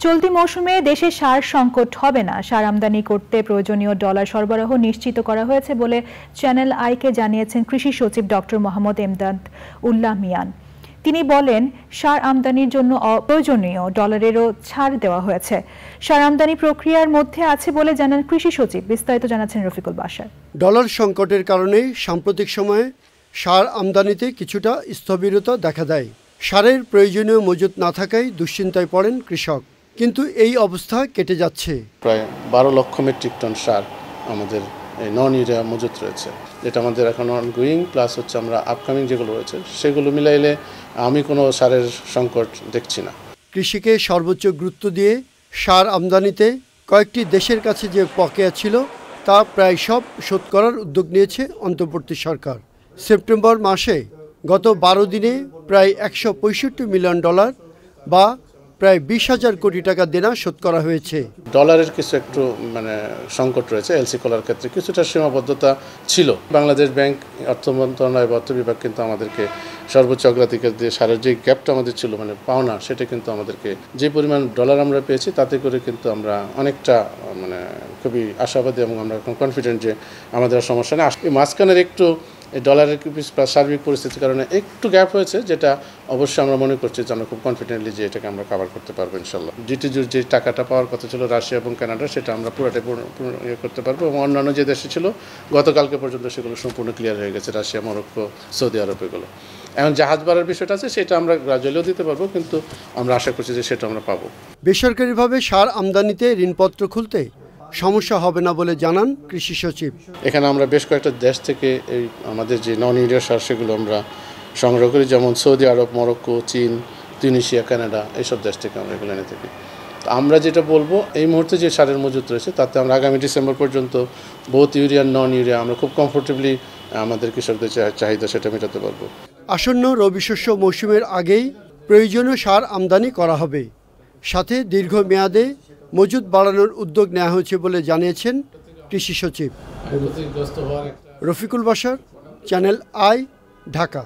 চলতি মৌসুমে দেশে সার সংকট হবে না। সার আমদানি করতে প্রয়োজনীয় ডলার সরবরাহ নিশ্চিত করা হয়েছে বলে চ্যানেল আইকে জানিয়েছেন কৃষি সচিব ডক্টর মোহাম্মদ এমদাদ উল্লাহ মিয়ান। তিনি বলেন, সার আমদানির জন্য অপ্রয়োজনীয় ডলারেরও ছাড় দেওয়া হয়েছে। সার আমদানি প্রক্রিয়ার মধ্যে আছে বলে জানান কৃষি সচিব। বিস্তারিত জানাচ্ছেন রফিকুল বাশার। ডলার সংকটের কারণে সাম্প্রতিক সময়ে সার আমদানিতে কিছুটা স্থবিরতা দেখা দেয়। সারের প্রয়োজনীয় মজুত না থাকায় দুশ্চিন্তায় পড়েন কৃষক, কিন্তু এই অবস্থা কেটে যাচ্ছে। প্রায় 12 লক্ষ মেট্রিক টন সার আমাদের নন ইউরিয়া মজুত রয়েছে, যেটা আমাদের এখন অনগোয়িং, প্লাস হচ্ছে আমরা আপকামিং যেগুলো রয়েছে সেগুলো মিলাইলে আমি কোনো সারের সংকট দেখছি না। কৃষিকে সর্বোচ্চ গুরুত্ব দিয়ে সার আমদানিতে কয়েকটি দেশের কাছে যে বকেয়া ছিল তা প্রায় সব শোধ করার উদ্যোগ নিয়েছে অন্তর্বর্তী সরকার। সেপ্টেম্বর মাসে গত 12 দিনে প্রায় $165 মিলিয়ন বা প্রায় 20,000 কোটি টাকা দেনা শোধ করা হয়েছে। ডলারের কিছু একটু সংকট রয়েছে, এলসি কলার ক্ষেত্রে কিছুটা সীমাবদ্ধতা ছিল। বাংলাদেশ ব্যাংক, অর্থ মন্ত্রণালয় বা অর্থ বিভাগ কিন্তু আমাদেরকে সর্বোচ্চ অগ্রাধিকার দিয়ে সারের যে গ্যাপটা আমাদের ছিল পাওনা, সেটা কিন্তু আমাদেরকে যে পরিমাণ ডলার আমরা পেয়েছি তাতে করে কিন্তু আমরা অনেকটা খুবই আশাবাদী এবং আমরা এখন কনফিডেন্ট যে আমাদের সমস্যা নেই। মাঝখানের একটু ডলারের সার্বিক পরিস্থিতির কারণে একটু গ্যাপ হয়েছে, যেটা অবশ্যই আমরা মনে করছি যে আমরা খুব কনফিডেন্টলি যে এটাকে আমরা কভার করতে পারবো ইনশাল্লাহ। জিটিজুর যে টাকাটা পাওয়ার কথা ছিল রাশিয়া এবং কানাডা, সেটা আমরা পুরোটাই করতে পারবো এবং অন্যান্য যে দেশে ছিল গতকালকে পর্যন্ত সেগুলো সম্পূর্ণ ক্লিয়ার হয়ে গেছে, রাশিয়া, মরক্কো, সৌদি আরব। এগুলো এখন জাহাজ ভাড়ার বিষয়টা আছে, সেটা আমরা গ্রাজুয়ালিও দিতে পারবো, কিন্তু আমরা আশা করছি যে সেটা আমরা পাবো। বেসরকারিভাবে সার আমদানিতে ঋণপত্র খুলতে সমস্যা হবে না বলে জানান কৃষি সচিব। এখানে আমরা বেশ কয়েকটা দেশ থেকে এই আমাদের যে নন ইউরিয়া সার সেগুলো আমরা সংগ্রহ করি, যেমন সৌদি আরব, মরক্কো, চীন, তিউনিসিয়া, কানাডা, এইসব দেশ থেকে আমরা এগুলো এনে থাকি। তো আমরা যেটা বলবো, এই মুহূর্তে যে সারের মজুত রয়েছে তাতে আমরা আগামী ডিসেম্বর পর্যন্ত বোথ ইউরিয়া নন ইউরিয়া আমরা খুব কমফোর্টেবলি আমাদের কৃষকদের চাহিদা সেটা মেটাতে পারবো। আসন্ন রবি শস্য মৌসুমের আগেই প্রয়োজনীয় সার আমদানি করা হবে, সাথে দীর্ঘমেয়াদে মজুত বাড়ানোর উদ্যোগ নেওয়া হয়েছে বলে জানিয়েছেন কৃষি সচিব। Rafiqul Bashar, channel I, Dhaka.